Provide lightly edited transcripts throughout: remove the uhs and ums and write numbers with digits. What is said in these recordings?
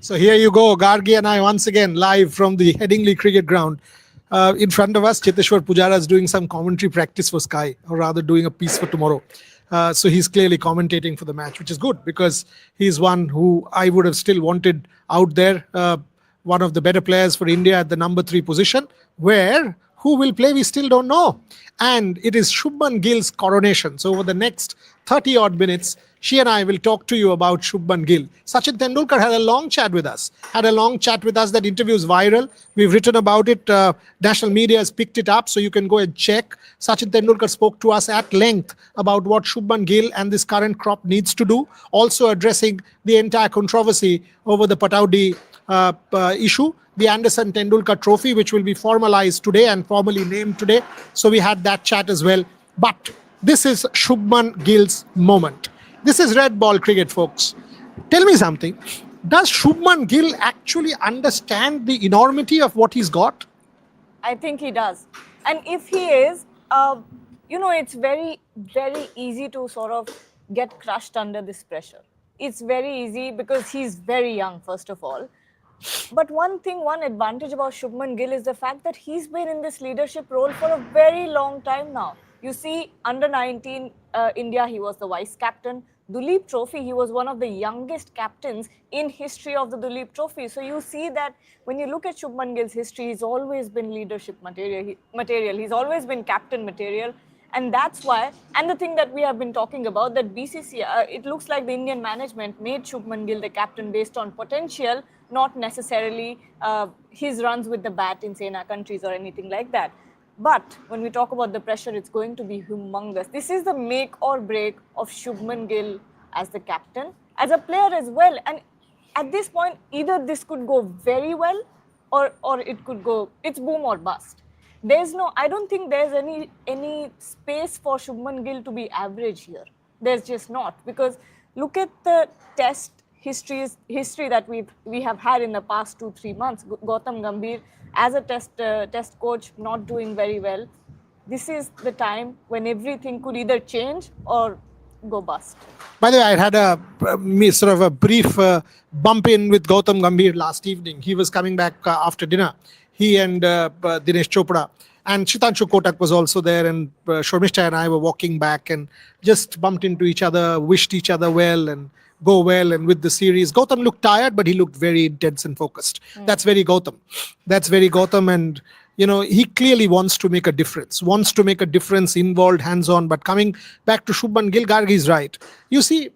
So here you go, Gargi and I once again live from the Headingley Cricket Ground. In front of us, Cheteshwar Pujara is doing some commentary practice for Sky, or rather doing a piece for tomorrow. So he's clearly commentating for the match, which is good because he's one who I would have still wanted out there. One of the better players for India at the number 3 position. Where who will play, we still don't know. And it is Shubman Gill's coronation. So over the next 30 odd minutes, she and I will talk to you about Shubman Gill. Sachin Tendulkar had a long chat with us. That interview is viral. We've written about it. National media has picked it up, so you can go and check. Sachin Tendulkar spoke to us at length about what Shubman Gill and this current crop needs to do. Also addressing the entire controversy over the Pataudi issue. The Anderson Tendulkar Trophy, which will be formalized today and formally named today. So we had that chat as well. But this is Shubman Gill's moment. This is red ball cricket, folks. Tell me something. Does Shubman Gill actually understand the enormity of what he's got? I think he does. And if he is, it's very, very easy to sort of get crushed under this pressure. It's very easy because he's very young, first of all. But one advantage about Shubman Gill is the fact that he's been in this leadership role for a very long time now. You see, under 19 India, he was the vice captain. Duleep Trophy, he was one of the youngest captains in history of the Duleep Trophy. So you see that when you look at Shubman Gill's history, he's always been leadership material. He's always been captain material. And that's why, and the thing that we have been talking about, that BCCI, it looks like the Indian management made Shubman Gill the captain based on potential, not necessarily his runs with the bat in Sena countries or anything like that. But when we talk about the pressure, it's going to be humongous. This is the make or break of Shubman Gill as the captain, as a player as well. And at this point, either this could go very well or it could go, it's boom or bust. I don't think there's any space for Shubman Gill to be average here. There's just not, because look at the test history that we have had in the past 2-3 months. Gautam Gambhir as a test coach, not doing very well. This is the time when everything could either change or go bust. By the way, I had a brief bump in with Gautam Gambhir last evening. He was coming back after dinner. He and Dinesh Chopra. And Shitanshu Kotak was also there, and Shormishta and I were walking back and just bumped into each other, wished each other well and go well. And with the series, Gautam looked tired, but he looked very intense and focused. That's very Gautam. And, he clearly wants to make a difference, involved, hands-on. But coming back to Shubman Gill, Gargi is right. You see,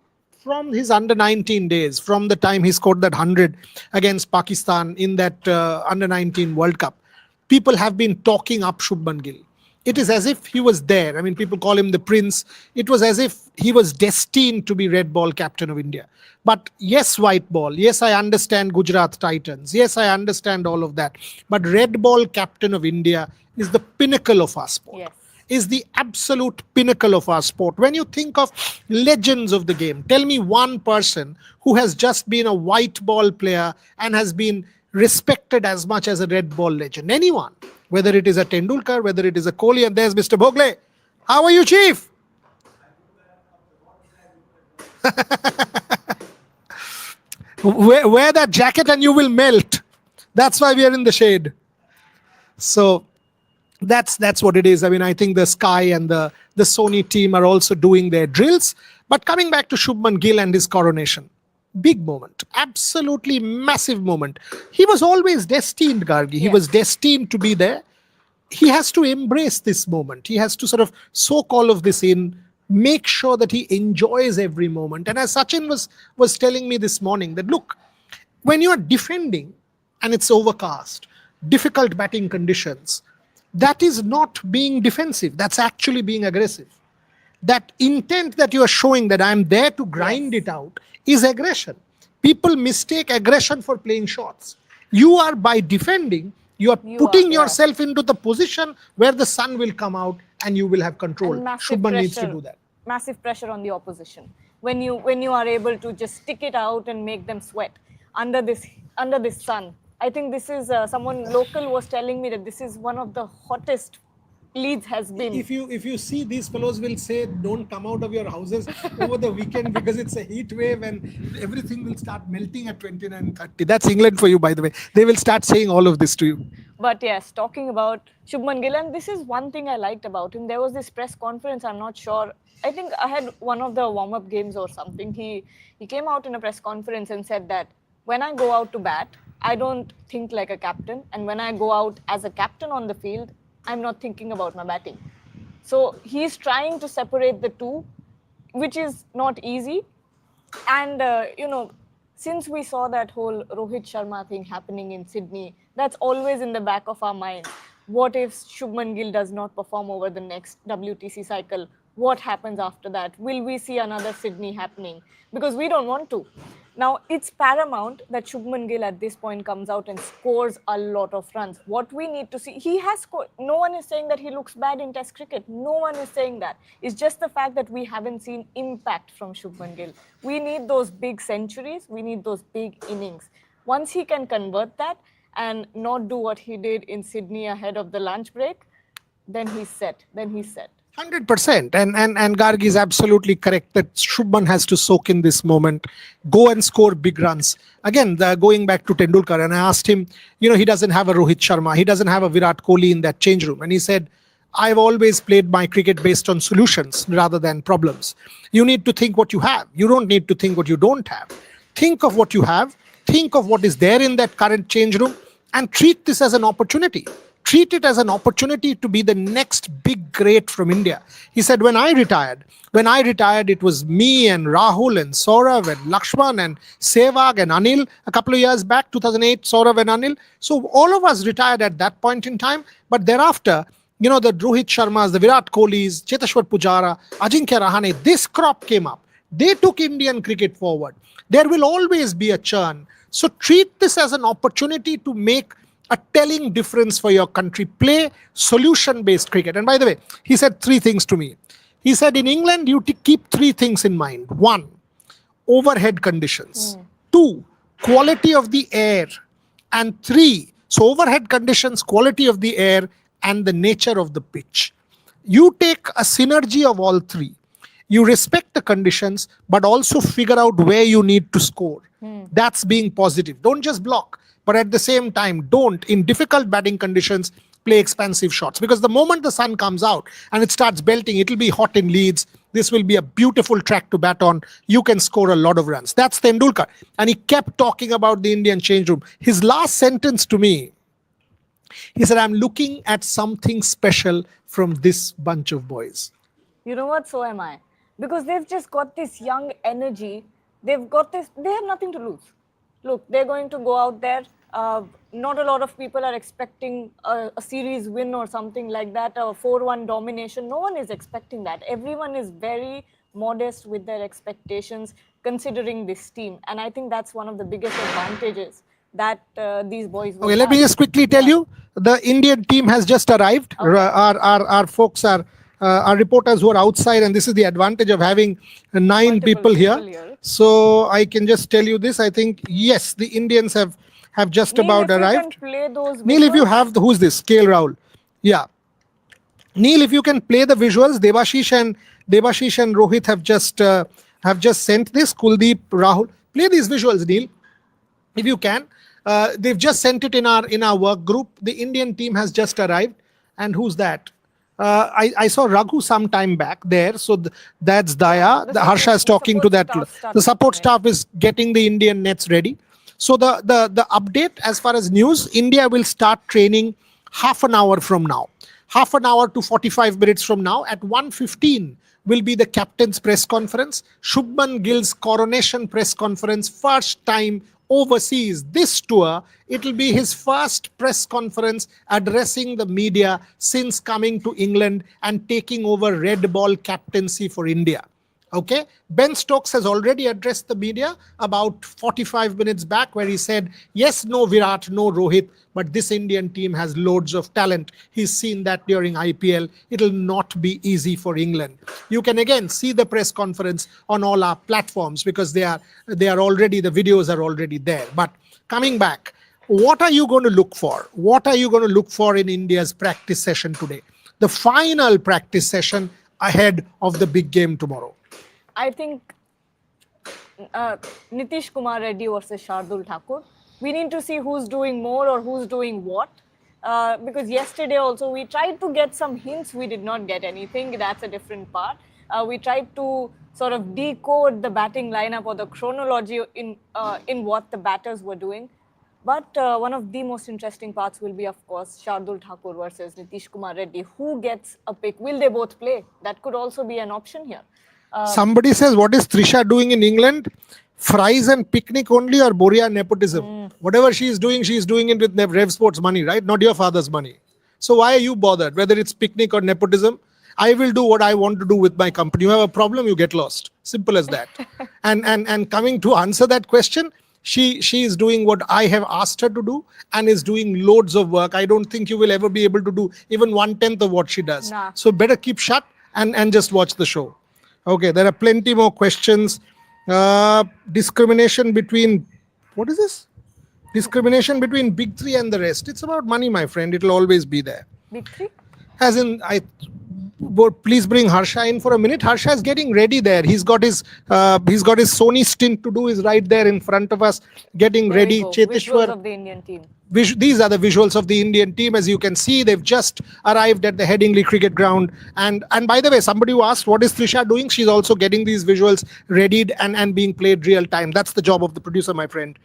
from his under 19 days, from the time he scored that 100 against Pakistan in that under 19 World Cup, people have been talking up Shubman Gill. It is as if he was there. I mean, people call him the prince. It was as if he was destined to be red ball captain of India. But yes, white ball. Yes, I understand Gujarat Titans. Yes, I understand all of that. But red ball captain of India is the pinnacle of our sport. Yes. Is the absolute pinnacle of our sport. When you think of legends of the game, tell me one person who has just been a white ball player and has been respected as much as a red ball legend. Anyone, whether it is a Tendulkar, whether it is a Kohli. And there's Mr. Bhogle. How are you, Chief? Wear that jacket and you will melt. That's why we are in the shade. So that's what it is. I mean, I think the Sky and the Sony team are also doing their drills. But coming back to Shubman Gill and his coronation, big moment, absolutely massive moment. He was always destined, Gargi. He was destined to be there. He has to embrace this moment. He has to sort of soak all of this in, make sure that he enjoys every moment. And as Sachin was telling me this morning, that look, when you are defending and it's overcast, difficult batting conditions, that is not being defensive. That's actually being aggressive. That intent that you are showing, that I'm there to grind it out, is aggression. People mistake aggression for playing shots. You are, by defending, you are putting yourself into the position where the sun will come out and you will have control. Shubman needs to do that. Massive pressure on the opposition. When you are able to just stick it out and make them sweat under this sun. I think this is someone local was telling me that this is one of the hottest Leeds has been. If you see, these fellows will say don't come out of your houses over the weekend because it's a heat wave and everything will start melting at 29:30. That's England for you, by the way. They will start saying all of this to you. But yes, talking about Shubman Gill, and this is one thing I liked about him. There was this press conference. I'm not sure. I think I had one of the warm-up games or something. He came out in a press conference and said that when I go out to bat, I don't think like a captain, and when I go out as a captain on the field, I'm not thinking about my batting. So he's trying to separate the two, which is not easy. And, since we saw that whole Rohit Sharma thing happening in Sydney, that's always in the back of our mind. What if Shubman Gill does not perform over the next WTC cycle? What happens after that? Will we see another Sydney happening? Because we don't want to. Now, it's paramount that Shubman Gill at this point comes out and scores a lot of runs. What we need to see, he has scored. No one is saying that he looks bad in Test cricket. No one is saying that. It's just the fact that we haven't seen impact from Shubman Gill. We need those big centuries. We need those big innings. Once he can convert that and not do what he did in Sydney ahead of the lunch break, then he's set. 100%. And Gargi is absolutely correct that Shubman has to soak in this moment, go and score big runs. Again, going back to Tendulkar, and I asked him, he doesn't have a Rohit Sharma, he doesn't have a Virat Kohli in that change room. And he said, I've always played my cricket based on solutions rather than problems. You need to think what you have. You don't need to think what you don't have. Think of what you have, think of what is there in that current change room, and treat this as an opportunity. Treat it as an opportunity to be the next big great from India. He said, when I retired, it was me and Rahul and Saurav and Lakshman and Sehwag and Anil a couple of years back, 2008, Saurav and Anil. So all of us retired at that point in time. But thereafter, the Rohit Sharmas, the Virat Kohlis, Cheteshwar Pujara, Ajinkya Rahane, this crop came up. They took Indian cricket forward. There will always be a churn. So treat this as an opportunity to make a telling difference for your country. Play solution-based cricket. And by the way, he said three things to me. He said, in England, you keep three things in mind. One, overhead conditions. Two, quality of the air. And three, so overhead conditions, quality of the air, and the nature of the pitch. You take a synergy of all three. You respect the conditions, but also figure out where you need to score. That's being positive. Don't just block. But at the same time, don't, in difficult batting conditions, play expansive shots. Because the moment the sun comes out and it starts belting, it'll be hot in Leeds. This will be a beautiful track to bat on. You can score a lot of runs. That's Tendulkar. And he kept talking about the Indian change room. His last sentence to me, he said, I'm looking at something special from this bunch of boys. You know what? So am I. Because they've just got this young energy. They've got this, they have nothing to lose. Look, they're going to go out there. Not a lot of people are expecting a series win or something like that, a 4-1 domination. No one is expecting that. Everyone is very modest with their expectations considering this team. And I think that's one of the biggest advantages that these boys will Okay, let me just quickly tell you, the Indian team has just arrived. Okay. Our folks are, our reporters who are outside, and this is the advantage of having nine people here. So I can just tell you this. I think, yes, the Indians have just Neil, about if arrived. you can play those Neil, if you visuals. have, who's this? KL Rahul. Yeah. Neil, if you can play the visuals, Devashish and Rohit have just sent this. Kuldeep, Rahul, play these visuals, Neil, if you can. They've just sent it in our work group. The Indian team has just arrived, and who's that? I saw Raghu some time back there. So that's Daya. The Harsha is talking to that. The support staff is getting the Indian nets ready. So the update as far as news, India will start training half an hour from now. Half an hour to 45 minutes from now at 1:15 will be the captain's press conference. Shubman Gill's coronation press conference, first time overseas. This tour, it will be his first press conference addressing the media since coming to England and taking over red ball captaincy for India. Okay, Ben Stokes has already addressed the media about 45 minutes back, where he said, yes, no Virat, no Rohit, but this Indian team has loads of talent. He's seen that during IPL. It'll not be easy for England. You can again see the press conference on all our platforms because they are already, the videos are already there. But coming back, what are you going to look for? What are you going to look for in India's practice session today? the final practice session ahead of the big game tomorrow? I think Nitish Kumar Reddy versus Shardul Thakur. We need to see who's doing more or who's doing what. Because yesterday also we tried to get some hints, we did not get anything. That's a different part. We tried to sort of decode the batting lineup or the chronology in what the batters were doing. But one of the most interesting parts will be, of course, Shardul Thakur versus Nitish Kumar Reddy. Who gets a pick? Will they both play? That could also be an option here. Somebody says, what is Trisha doing in England? Fries and picnic only or Boria nepotism? Whatever she is doing it with Rev Sports money, right? Not your father's money. So why are you bothered? Whether it's picnic or nepotism, I will do what I want to do with my company. You have a problem, you get lost. Simple as that. and coming to answer that question, she is doing what I have asked her to do and is doing loads of work. I don't think you will ever be able to do even 1/10 of what she does. Nah. So better keep shut and just watch the show. Okay, there are plenty more questions. Discrimination between, what is this? Discrimination between big three and the rest. It's about money, my friend. It'll always be there. Big three? As in, please bring Harsha in for a minute. Harsha is getting ready there. He's got his Sony stint to do is right there in front of us, getting There ready. we go. Cheteshwar. Visuals of the Indian team. These are the visuals of the Indian team. As you can see, they've just arrived at the Headingley Cricket Ground. And by the way, somebody who asked, what is Trisha doing? She's also getting these visuals readied and being played real time. That's the job of the producer, my friend.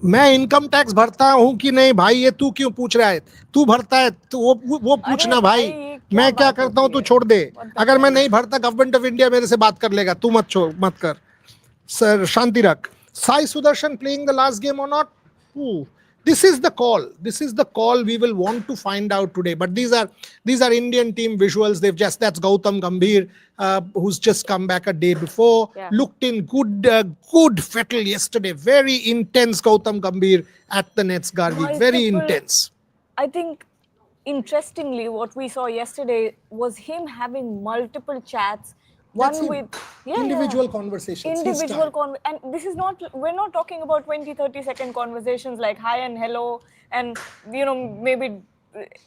मैं income tax भरता हूं कि नहीं भाई, ये तू क्यों पूछ रहा है? तू भरता है तो वो पूछना भाई, मैं क्या करता हूं तू छोड़ दे. अगर मैं नहीं भरता, गवर्नमेंट ऑफ इंडिया मेरे से बात कर लेगा, तू मत कर. Sir, Shanti Rak. Sai Sudarshan playing the last game or not? Ooh. This is the call. This is the call we will want to find out today. But these are Indian team visuals. That's Gautam Gambhir, who's just come back a day before. Yeah. Looked in good fettle yesterday. Very intense Gautam Gambhir at the nets, Gargi. Very intense. I think, interestingly, what we saw yesterday was him having multiple chats. That's One him. with Individual conversations. His individual style. and this is not, we're not talking about 20-30 second conversations like hi and hello and maybe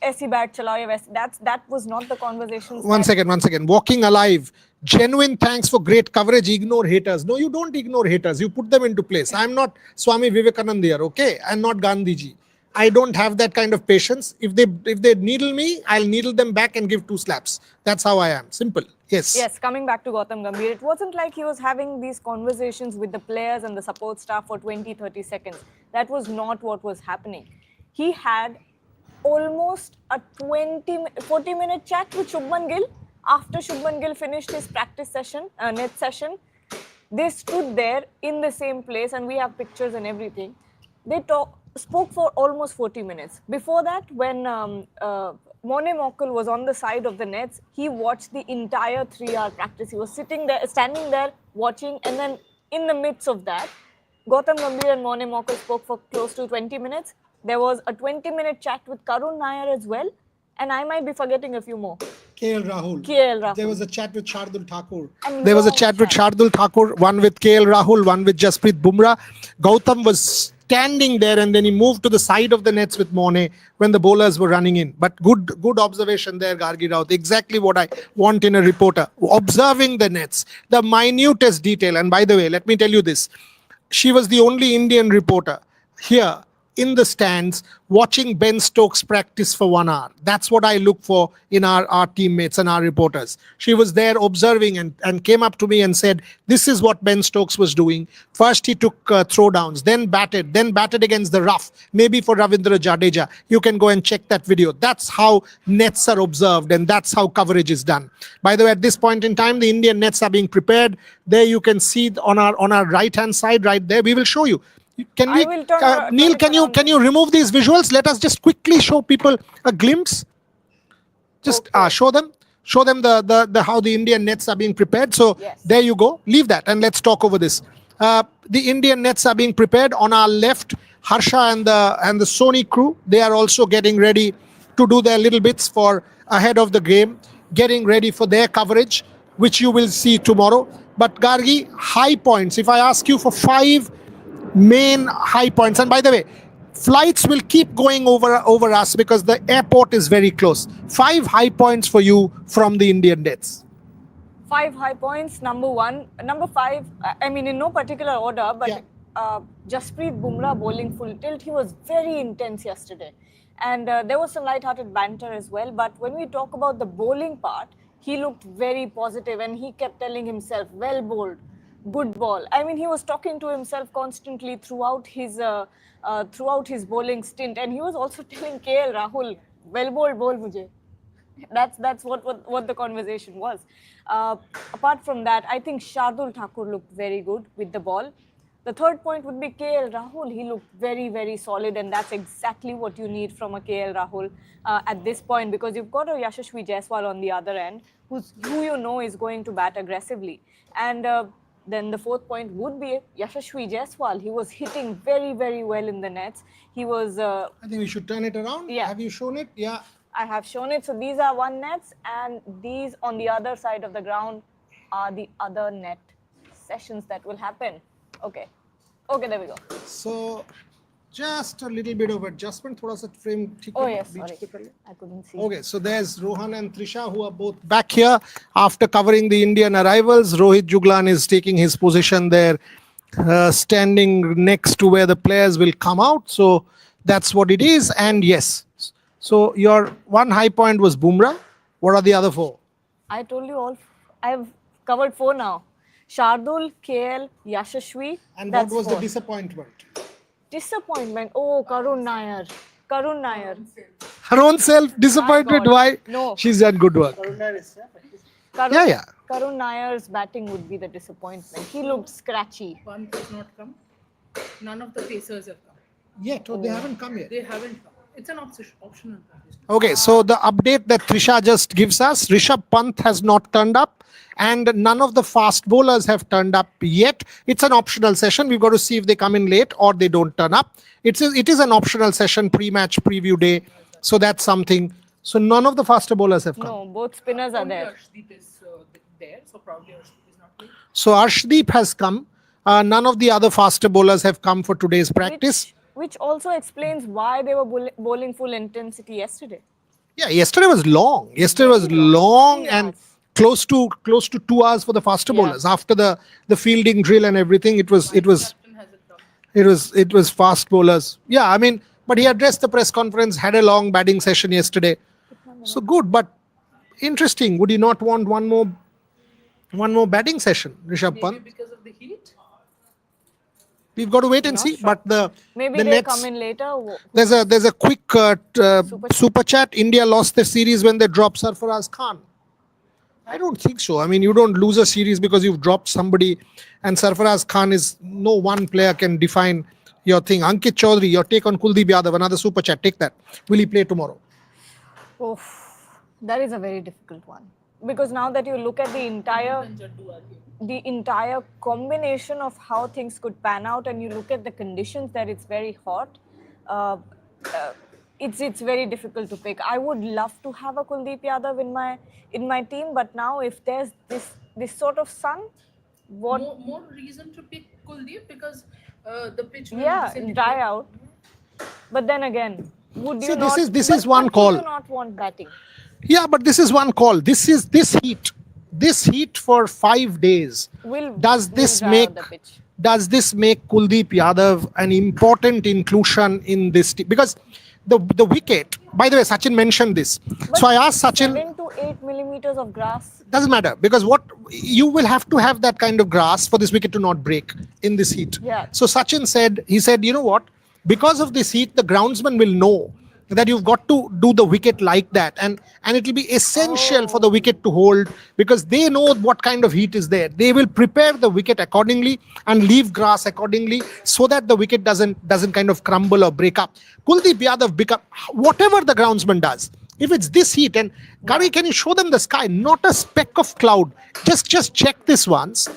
ऐसी bat चलाओ या वैसे. That was not the conversations. One second. Walking alive. Genuine thanks for great coverage. Ignore haters. No, you don't ignore haters. You put them into place. I'm not Swami Vivekananda here, okay? I'm not Gandhiji. I don't have that kind of patience. If they needle me, I'll needle them back and give 2 slaps. That's how I am. Simple. Yes. Yes, coming back to Gautam Gambhir, it wasn't like he was having these conversations with the players and the support staff for 20-30 seconds. That was not what was happening. He had almost a 40-minute chat with Shubman Gill. After Shubman Gill finished his practice session, net session, they stood there in the same place and we have pictures and everything. They spoke for almost 40 minutes. Before that, when Mone Mokkal was on the side of the nets, he watched the entire 3-hour practice. He was standing there, watching, and then in the midst of that, Gautam Gambhir and Mone Mokkal spoke for close to 20 minutes. There was a 20-minute chat with Karun Nair as well, and I might be forgetting a few more. KL Rahul. There was a chat with Shardul Thakur. There was a chat with Shardul Thakur, one with KL Rahul, one with Jasprit Bumrah. Gautam was standing there and then he moved to the side of the nets with Mone when the bowlers were running in. But good observation there, Gargi Raut. Exactly what I want in a reporter. Observing the nets, the minutest detail. And by the way, let me tell you this. She was the only Indian reporter here in the stands watching Ben Stokes practice for 1 hour. That's what I look for in our teammates and our reporters. She was there observing and came up to me and said, this is what Ben Stokes was doing. First he took throwdowns, then batted against the rough, maybe for Ravindra Jadeja. You can go and check that video. That's how nets are observed and that's how coverage is done. By the way, at this point in time, the Indian nets are being prepared. There you can see on our right-hand side right there. We will show you. Can we, Neil, can you remove these visuals? Let us just quickly show people a glimpse. Just show them the how the Indian nets are being prepared. So yes. There you go. Leave that and let's talk over this. The Indian nets are being prepared. On our left, Harsha and the Sony crew, they are also getting ready to do their little bits for ahead of the game, getting ready for their coverage, which you will see tomorrow. But Gargi, high points. If I ask you for 5 main high points, and by the way, flights will keep going over us because the airport is very close. 5 high points for you from the Indian nets. 5 high points. Number 1, number 5. I mean, in no particular order, but Jasprit Bumrah bowling full tilt. He was very intense yesterday, and there was some light-hearted banter as well. But when we talk about the bowling part, he looked very positive, and he kept telling himself, "Well bowled, good ball." I mean, he was talking to himself constantly throughout his bowling stint, and he was also telling KL Rahul, "Well bowled, bowl mujhe." That's what the conversation was. Apart from that, I think Shardul Thakur looked very good with the ball. The third point would be KL Rahul. He looked very, very solid, and that's exactly what you need from a KL Rahul at this point, because you've got a Yashasvi Jaiswal on the other end, who you know is going to bat aggressively. And then the fourth point would be Yashasvi Jaiswal. He was hitting very, very well in the nets. He was... I think we should turn it around. Yeah. Have you shown it? Yeah. I have shown it. So these are one nets, and these on the other side of the ground are the other net sessions that will happen. Okay, there we go. So just a little bit of adjustment. Thoda sa frame. Oh yes, sorry, I couldn't see. Okay, so there's Rohan and Trisha, who are both back here after covering the Indian arrivals. Rohit Juglan is taking his position there, standing next to where the players will come out. So that's what it is. And yes, so your one high point was Bumrah. What are the other 4? I told you all. I've covered 4 now. Shardul, KL, Yashasvi. And what was the disappointment? Disappointment. Oh, Karun Nair. Her own self disappointed. Why? No. She's done good work. Karun Nair's batting would be the disappointment. He looked scratchy. Pant has not come. None of the pacers have come. Yet, they haven't come yet. They haven't come. It's an optional. Okay, so the update that Trisha just gives us, Rishabh Pant has not turned up, and none of the fast bowlers have turned up yet. It's an optional session. We've got to see if they come in late or they don't turn up. It is an optional session, pre-match preview day. So that's something. So none of the faster bowlers have come. No, both spinners are there. Arshdeep is there, so probably Arshdeep is not playing. So Arshdeep has come. None of the other faster bowlers have come for today's practice. Which also explains why they were bowling full intensity yesterday. Yeah, yesterday was long. And close to 2 hours for the faster bowlers. After the fielding drill and everything, it was fast bowlers. Yeah, I mean, but he addressed the press conference, had a long batting session yesterday. So good, but interesting. Would he not want one more batting session, Rishabh Pant? Maybe because of the heat. We've got to wait and see. But maybe the they nets, come in later. There's a quick super chat. India lost the series when they dropped Sarfaraz Khan. I don't think so. I mean, you don't lose a series because you've dropped somebody, and Sarfaraz Khan is no one player can define your thing. Ankit Chaudhary, your take on Kuldeep Yadav, another super chat. Take that. Will he play tomorrow? That is a very difficult one, because now that you look at the entire combination of how things could pan out, and you look at the conditions that it's very hot, it's very difficult to pick. I would love to have a Kuldeep Yadav in my team, but now if there's this sort of sun, more reason to pick Kuldeep, because the pitch will dry out. But then again, would you this is one call. Would you not want batting? Yeah, but this is one call. This heat for 5 days. Does this make Kuldeep Yadav an important inclusion in this team? Because the wicket, by the way, Sachin mentioned this. But so I asked Sachin, 7 to 8 millimeters of grass. Doesn't matter, because what you will have to have that kind of grass for this wicket to not break in this heat. Yeah. So Sachin said, you know what? Because of this heat, the groundsman will know that you've got to do the wicket like that, and it will be essential for the wicket to hold, because they know what kind of heat is there. They will prepare the wicket accordingly and leave grass accordingly, so that the wicket doesn't kind of crumble or break up. Kuldeep Yadav whatever the groundsman does. If it's this heat, and Gavi, can you show them the sky? Not a speck of cloud. Just check this once.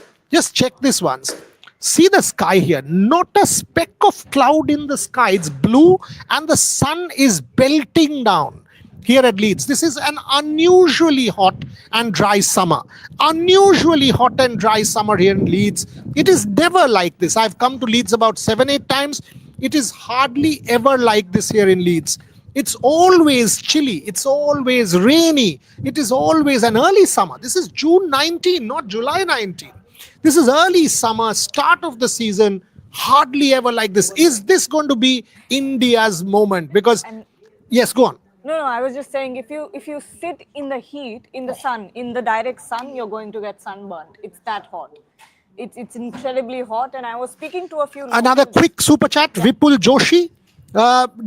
See the sky here. Not a speck of cloud in the sky. It's blue and the sun is belting down here at Leeds. This is an unusually hot and dry summer. Unusually hot and dry summer here in Leeds. It is never like this. I've come to Leeds about 7-8 times. It is hardly ever like this here in Leeds. It's always chilly. It's always rainy. It is always an early summer. This is June 19, not July 19. This is early summer, start of the season. Hardly ever like this. Is this going to be India's moment? Because, And yes, go on. no, I was just saying if you sit in the heat, in the sun, in the direct sun, you're going to get sunburned. It's that hot. It's incredibly hot. And I was speaking to a few. Another locals- quick super chat, Vipul Joshi.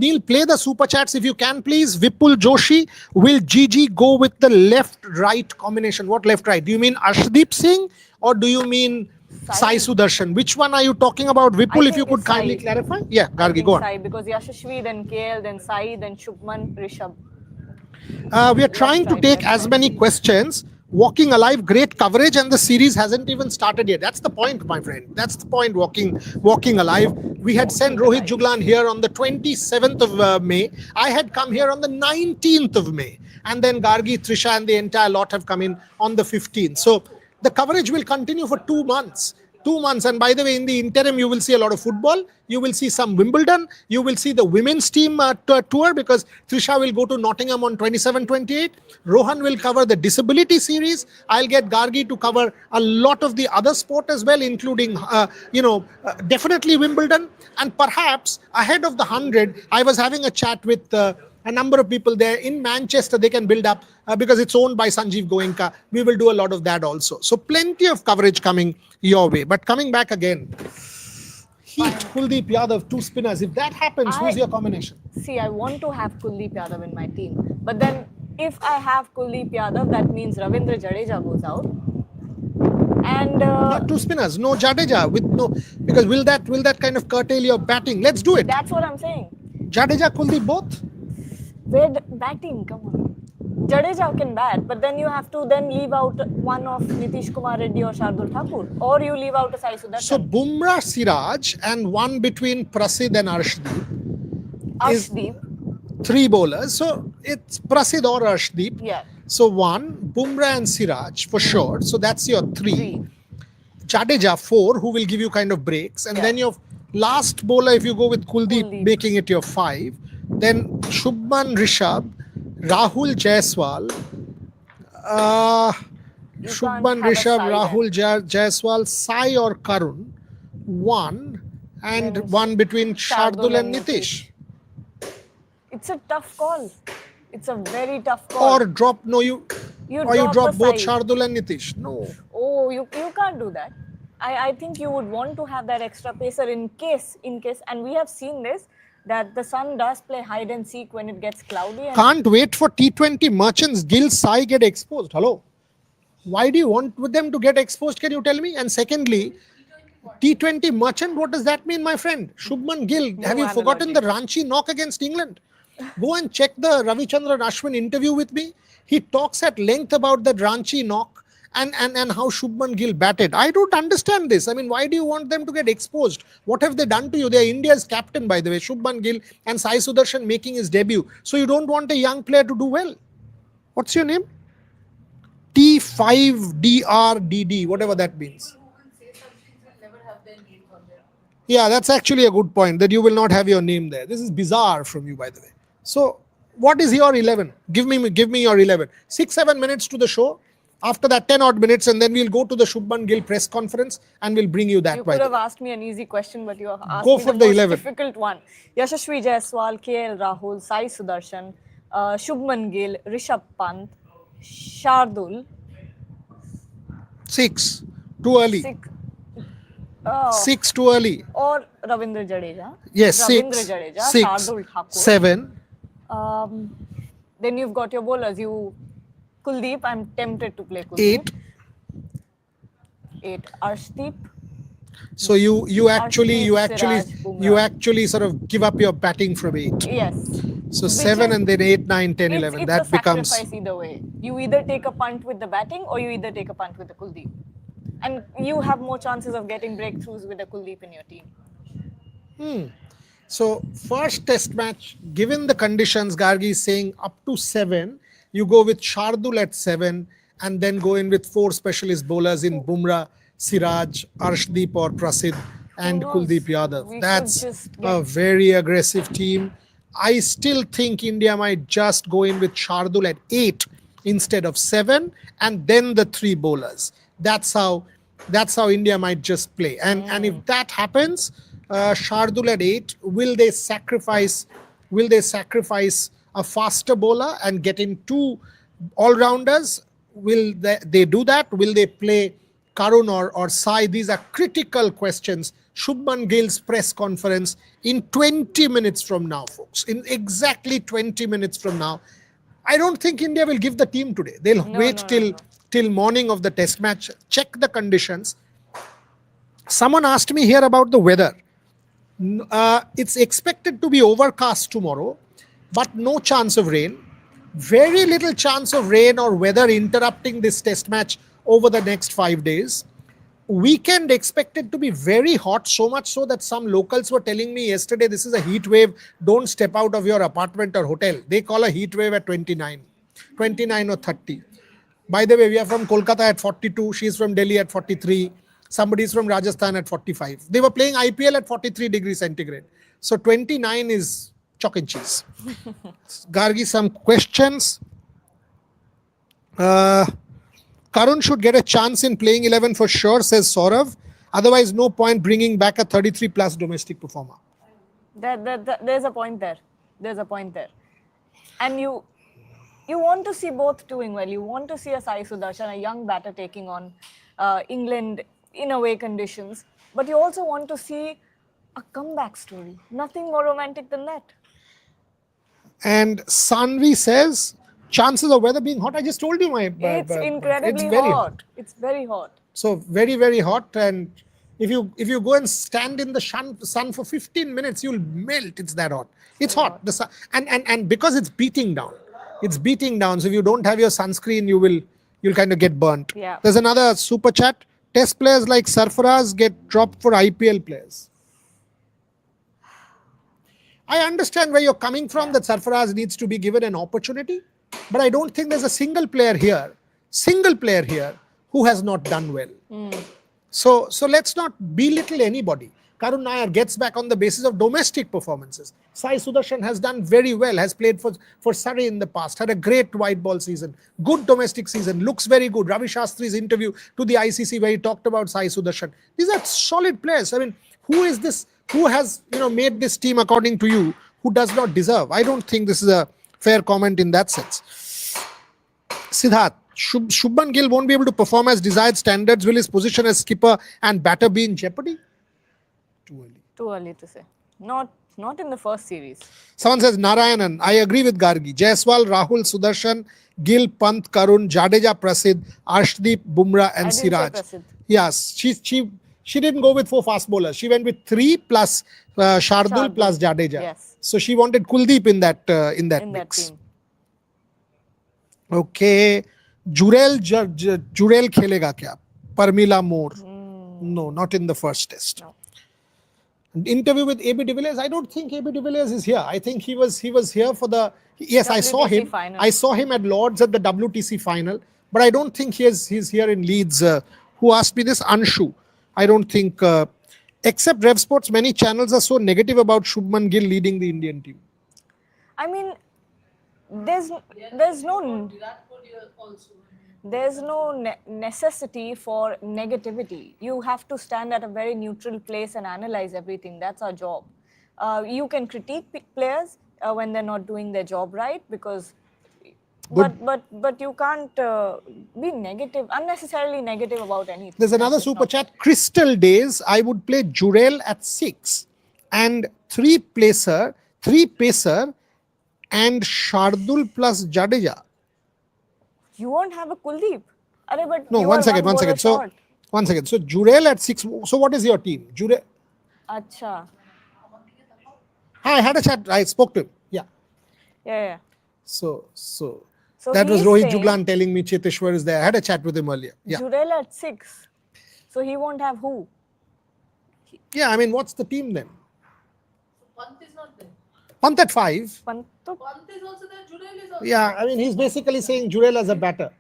Neil, play the super chats if you can, please. Vipul Joshi, will Gigi go with the left-right combination? What left-right? Do you mean Arshdeep Singh or do you mean Sai Sudarshan? Which one are you talking about, Vipul? If you think could it's Sai. kindly clarify. Yeah, I Gargi, think go on. Sai, because Yashasvi, then KL, then Sai, then Shubman, Rishabh. We are trying to right, take left as side. many questions. Walking Alive, great coverage, and the series hasn't even started yet. That's the point, my friend. That's the point. Walking Alive. We had sent Rohit Juglan here on the 27th of May. I had come here on the 19th of May, and then Gargi, Trisha, and the entire lot have come in on the 15th. So the coverage will continue for 2 months. 2 months. And by the way, in the interim, you will see a lot of football. You will see some Wimbledon. You will see the women's team tour, because Trisha will go to Nottingham on 27-28. Rohan will cover the disability series. I'll get Gargi to cover a lot of the other sport as well, including, definitely Wimbledon. And perhaps ahead of the 100, I was having a chat with a number of people there in Manchester. They can build up because it's owned by Sanjeev Goenka. We will do a lot of that also. So plenty of coverage coming your way. But coming back again, Heat, Kuldeep Yadav, 2 spinners. If that happens, who's your combination? See, I want to have Kuldeep Yadav in my team. But then if I have Kuldeep Yadav, that means Ravindra Jadeja goes out. And Not 2 spinners, no Jadeja with no, because will that kind of curtail your batting? Let's do it. that's what I'm saying. Jadeja, Kuldeep both. Batting, come on. Jadeja can bat, but then you have to then leave out one of Nitish Kumar Reddy or Shardul Thakur, or you leave out a Sai Sudarshan. So Bumrah, Siraj, and one between Prasid and Arshdeep. Arshdeep, 3 bowlers. So it's Prasid or Arshdeep. yeah, So 1, Bumrah and Siraj for sure. So that's your 3. 3. Jadeja 4, who will give you kind of breaks. And then your last bowler, if you go with Kuldeep, making it your 5. Then Shubman Rishabh, Rahul Jaiswal, Shubman have a Rishabh, Sai Rahul Jaiswal, Sai or Karun, 1, and Then 1 between Shardul Shardul and and Nitish. It's a tough call. It's a very tough call. Or drop, no, you drop a both Sai. Shardul and Nitish. No. Oh, you can't do that. I think you would want to have that extra pacer in case, and we have seen this, that the sun does play hide and seek when it gets cloudy. And Can't wait for T20 merchants. Gill, Sai get exposed. Hello. Why do you want them to get exposed? Can you tell me? And secondly, T20 merchant, what does that mean, my friend? Shubman Gill, have you forgotten the Ranchi knock against England? Go and check the Ravichandran Ashwin interview with me. He talks at length about that Ranchi knock and how Shubman Gill batted. I don't understand this. I mean, why do you want them to get exposed? What have they done to you? They are India's captain, by the way, Shubman Gill, and Sai Sudarshan making his debut. So you don't want a young player to do well. What's your name? T5DRDD, whatever that means. Yeah, that's actually a good point, that you will not have your name there. This is bizarre from you, by the way. So what is your 11? Give me your 11. 6-7 minutes to the show. After that, 10 odd minutes, and then we'll go to the Shubman Gill press conference and we'll bring you that. you could have asked me an easy question, but you have asked Go me for the the most 11. difficult one. Yashasvi Jaiswal, KL Rahul, Sai Sudarshan, Shubman Gill, Rishabh Pant, Shardul. 6. Too early. 6 too early. Or Ravindra Jadeja. Yes, Ravindra 6. Jadeja, 6. Shardul Thakur. 7. Then you've got your bowlers. Kuldeep, I'm tempted to play Kuldeep. 8. Arshdeep. So you actually Siraj, Bumrah. actually sort of give up your batting from 8. Yes. So 7 and then 8, 9, 10, 11. It's That a becomes. sacrifice either way. You either take a punt with the batting or you either take a punt with the Kuldeep. And you have more chances of getting breakthroughs with a Kuldeep in your team. So first test match, given the conditions, Gargi is saying up to 7. You go with Shardul at 7 and then go in with 4 specialist bowlers in Bumrah, Siraj, Arshdeep or Prasid and knows? Kuldeep Yadav. We should That's just a get very aggressive team. I still think India might just go in with Shardul at 8 instead of 7, and then the 3 bowlers. That's how India might just play. And if that happens, Shardul at 8, will they sacrifice a faster bowler and get in 2 all-rounders? Will they do that? Will they play Karun or Sai? These are critical questions. Shubman Gill's press conference in 20 minutes from now, folks. In exactly 20 minutes from now. I don't think India will give the team today. They'll no, wait no, no, till no. till morning of the test match, check the conditions. Someone asked me here about the weather. It's expected to be overcast tomorrow, but no chance of rain. Very little chance of rain or weather interrupting this test match over the next 5 days. Weekend expected to be very hot, so much so that some locals were telling me yesterday this is a heat wave. Don't step out of your apartment or hotel. They call a heat wave at 29 or 30. By the way, we are from Kolkata at 42. She's from Delhi at 43. Somebody's from Rajasthan at 45. They were playing IPL at 43 degrees centigrade. So 29 is chalk and cheese. Gargi, some questions. Karun should get a chance in playing 11 for sure, says Saurav. Otherwise, no point bringing back a 33 plus domestic performer. There's a point there. There's a point there. And you want to see both doing well. You want to see a Sai Sudarshan, a young batter taking on England in away conditions. But you also want to see a comeback story. Nothing more romantic than that. And Sanvi says, chances of weather being hot. I just told you It's incredibly it's very hot. It's very hot. So very, very hot. And if you go and stand in the sun for 15 minutes, you'll melt. It's that hot. It's hot. The sun, and because it's beating down. It's beating down. So if you don't have your sunscreen, you'll kind of get burnt. Yeah. There's another super chat. Test players like Sarfaraz get dropped for IPL players. I understand where you're coming from, that Sarfaraz needs to be given an opportunity, but I don't think there's a single player here who has not done well. So let's not belittle anybody. Karun Nair gets back on the basis of domestic performances. Sai Sudarshan has done very well, has played for Surrey in the past, had a great white ball season, good domestic season, looks very good. Ravi Shastri's interview to the ICC where he talked about Sai Sudarshan. These are solid players. I mean, who is this? Who has made this team according to you who does not deserve? I don't think this is a fair comment in that sense. Siddharth, Shubman Gill won't be able to perform as desired standards. Will his position as skipper and batter be in jeopardy? Too early. Too early to say. Not in the first series. Someone says Narayanan. I agree with Gargi. Jaiswal, Rahul, Sudarshan, Gill, Pant, Karun, Jadeja, Prasidh, Arshdeep, Bumrah, and I didn't say Siraj. Prasidh. Yes, she didn't go with 4 fast bowlers. She went with 3 plus Shardul Shardul. plus Jadeja. Yes. So she wanted Kuldeep in that In that mix. team. Okay. Jurel khelega kya? Parmila Moore. No, not in the first test. No. Interview with AB de Villiers. I don't think AB de Villiers is here. I think he was here for the. Yes, I saw WTC him. final. I saw him at Lords at the WTC final, but I don't think he's here in Leeds. Who asked me this? Anshu. I don't think. Except Rev Sports, many channels are so negative about Shubman Gill leading the Indian team. I mean, there's no Virat Kohli also. there's no necessity for negativity. You have to stand at a very neutral place and analyze everything. That's our job. You can critique players when they're not doing their job right, because but you can't be unnecessarily negative about anything. There's another That's just super not chat. Crystal Days. I would play Jurel at 6 and 3 pacer and Shardul plus Jadeja. You won't have a Kuldeep. But No, you one are second. bowler So, short. 1 second. So, Jurel at 6. So, what is your team? Jurel. Acha. I had a chat. I spoke to him. Yeah. Yeah. So So that was he's Rohit saying Juglan telling me Cheteshwar is there. I had a chat with him earlier. Yeah. Jurel at 6. So he won't have who? Yeah. I mean, what's the team then? Pant is not there. Pant at 5. Pant Pant is also there. Jurel is also Yeah. I mean, he's basically saying Jurel as a batter.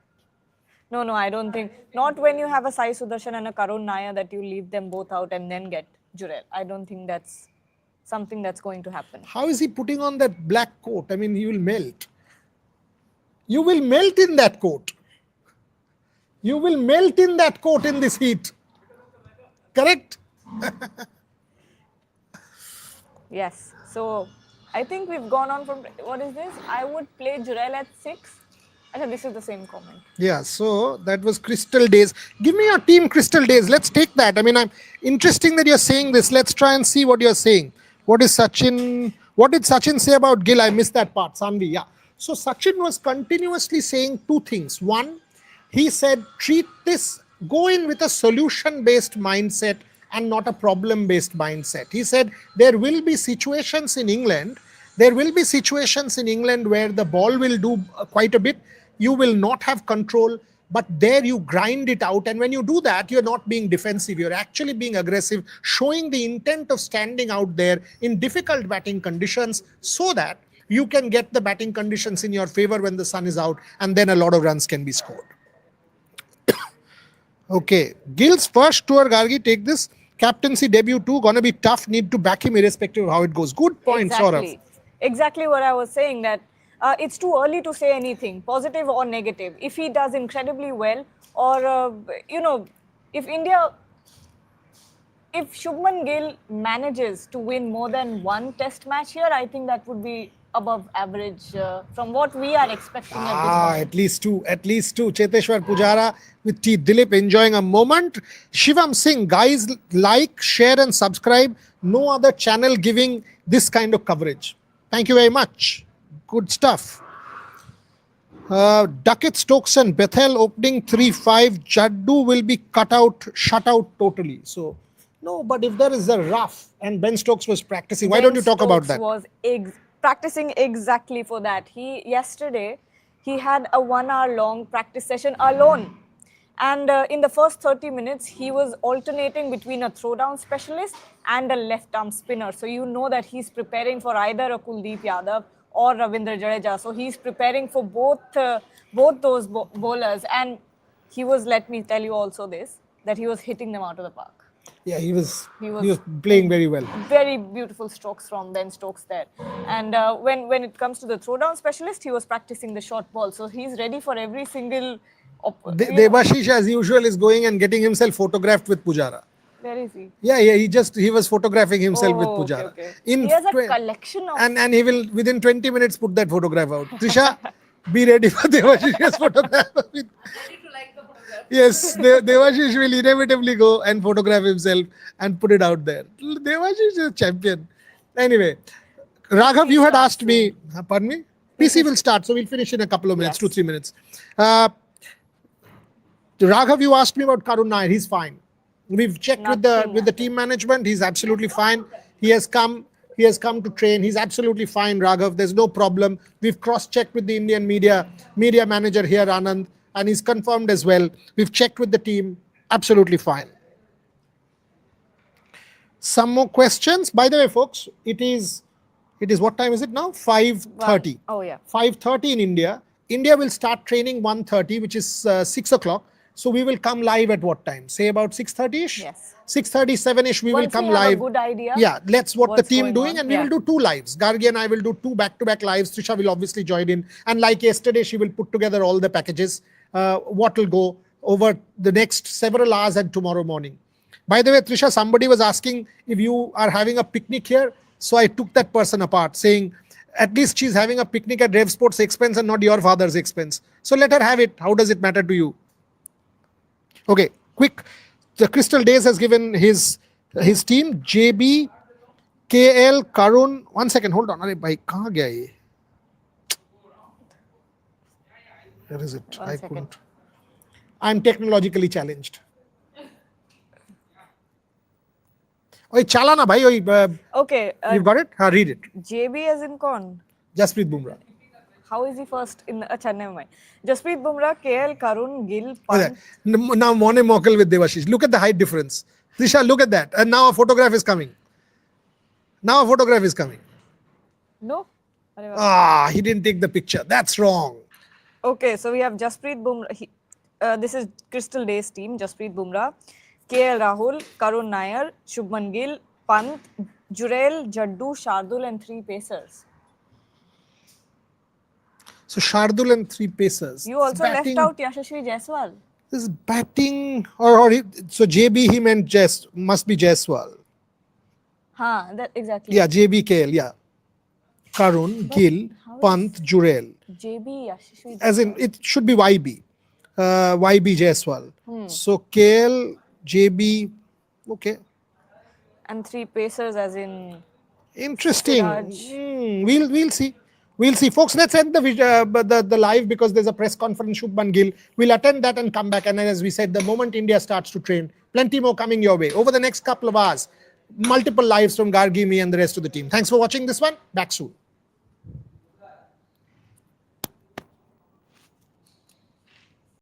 No, I don't think. Not when you have a Sai Sudarshan and a Karun Nair that you leave them both out and then get Jurel. I don't think that's something that's going to happen. How is he putting on that black coat? I mean, he will melt. You will melt in that coat. You will melt in that coat in this heat. Correct? Yes. So I think we've gone on from what is this? I would play Jurel at 6. I think this is the same comment. Yeah, so that was Crystal Days. Give me your team Crystal Days. Let's take that. I mean, I'm interesting that you're saying this. Let's try and see what you're saying. What is Sachin? What did Sachin say about Gill? I missed that part. Sanvi, yeah. So Sachin was continuously saying two things. One, he said, treat this, go in with a solution based mindset and not a problem based mindset. He said, there will be situations in England. There will be situations in England where the ball will do quite a bit. You will not have control, but there you grind it out. And when you do that, you're not being defensive. You're actually being aggressive, showing the intent of standing out there in difficult batting conditions so that you can get the batting conditions in your favor when the sun is out, and then a lot of runs can be scored. Okay, Gill's first tour, Gargi, take this. Captaincy debut too, gonna be tough. Need to back him irrespective of how it goes. Good point, Saurav. Exactly what I was saying, that it's too early to say anything, positive or negative. If he does incredibly well, or, if Shubman Gill manages to win more than one test match here, I think that would be above average from what we are expecting at this moment. At least two. Cheteshwar Pujara with T. Dilip enjoying a moment. Shivam Singh, guys, like, share and subscribe. No other channel giving this kind of coverage. Thank you very much. Good stuff. Duckett, Stokes and Bethel opening 3-5. Jaddu will be shut out totally. So, no, but if there is a rough and Ben Stokes was practicing, why don't you talk about that? Was practicing exactly for that. Yesterday, he had a 1 hour long practice session alone. And in the first 30 minutes, he was alternating between a throwdown specialist and a left arm spinner. So you know that he's preparing for either a Kuldeep Yadav or Ravindra Jadeja. So he's preparing for both those bowlers. And he was, let me tell you also this, that he was hitting them out of the park. Yeah, he was playing very well. Very beautiful strokes from Ben Stokes there. And when it comes to the throwdown specialist, he was practicing the short ball. So he's ready for every single... Debashish, as usual, is going and getting himself photographed with Pujara. Where is he? Yeah, he was photographing himself with Pujara. Okay. He has a collection of... And he will, within 20 minutes, put that photograph out. Trisha, be ready for Debashish's photograph. Ready to like the photograph. Yes, Debashish will inevitably go and photograph himself and put it out there. Debashish is a champion. Anyway, Raghav, you had asked me, pardon me? PC will start, so we'll finish in a couple of minutes, 2-3 minutes. Raghav, you asked me about Karun Nair. He's fine. We've checked with the team management. He's absolutely fine. He has come to train. He's absolutely fine, Raghav. There's no problem. We've cross-checked with the Indian media manager here, Anand, and he's confirmed as well. We've checked with the team. Absolutely fine. Some more questions. By the way, folks, it is what time is it now? 5:30. Oh yeah. 5:30 in India. India will start training 1:30, which is 6 o'clock. So we will come live at what time? Say about 6:30ish? Yes. 6:37ish we will come live. A good idea. Yeah, that's what the team doing, and we Yeah. will do 2 lives. Gargi and I will do 2 back-to-back lives. Trisha will obviously join in. And like yesterday, she will put together all the packages, what will go over the next several hours and tomorrow morning. By the way, Trisha, somebody was asking if you are having a picnic here. So I took that person apart, saying, at least she's having a picnic at Rev Sports' expense and not your father's expense. So let her have it. How does it matter to you? Okay, quick. The Crystal Days has given his team, JB, KL, Karun. 1 second, hold on. Arey bhai, kahan gaya ye? Where is it? One second. Couldn't. I'm technologically challenged. Oi, chala na bhai. Okay. You've got it? Read it. JB as in con. Jasprit Bumrah. How is he first in the never mind. Jasprit Bumrah, KL, Karun, Gill, Okay. Pant. Now Mone Mokal with Devashish. Look at the height difference. Trisha, look at that. And now a photograph is coming. No? He didn't take the picture. That's wrong. Okay, so we have Jasprit Bumrah. This is Crystal Days team, Jasprit Bumrah, KL Rahul, Karun Nair, Shubman Gill, Pant, Jurel, Jaddu, Shardul, and 3 pacers. So Shardul and 3 pacers. You also left out Yashasvi Jaiswal. This is batting, or so JB he meant must be Jaiswal. That exactly. Yeah, JB KL, yeah. Karun, Gill, Pant, Jurel. JB Yashasvi. As in, it should be YB. YB Jaiswal. So KL, JB, okay. And 3 pacers as in. Interesting. Siraj. We'll see. We'll see, folks. Let's end the live because there's a press conference. Shubman Gill. We'll attend that and come back. And then, as we said, the moment India starts to train, plenty more coming your way over the next couple of hours. Multiple lives from Gargi, me, and the rest of the team. Thanks for watching this one. Back soon.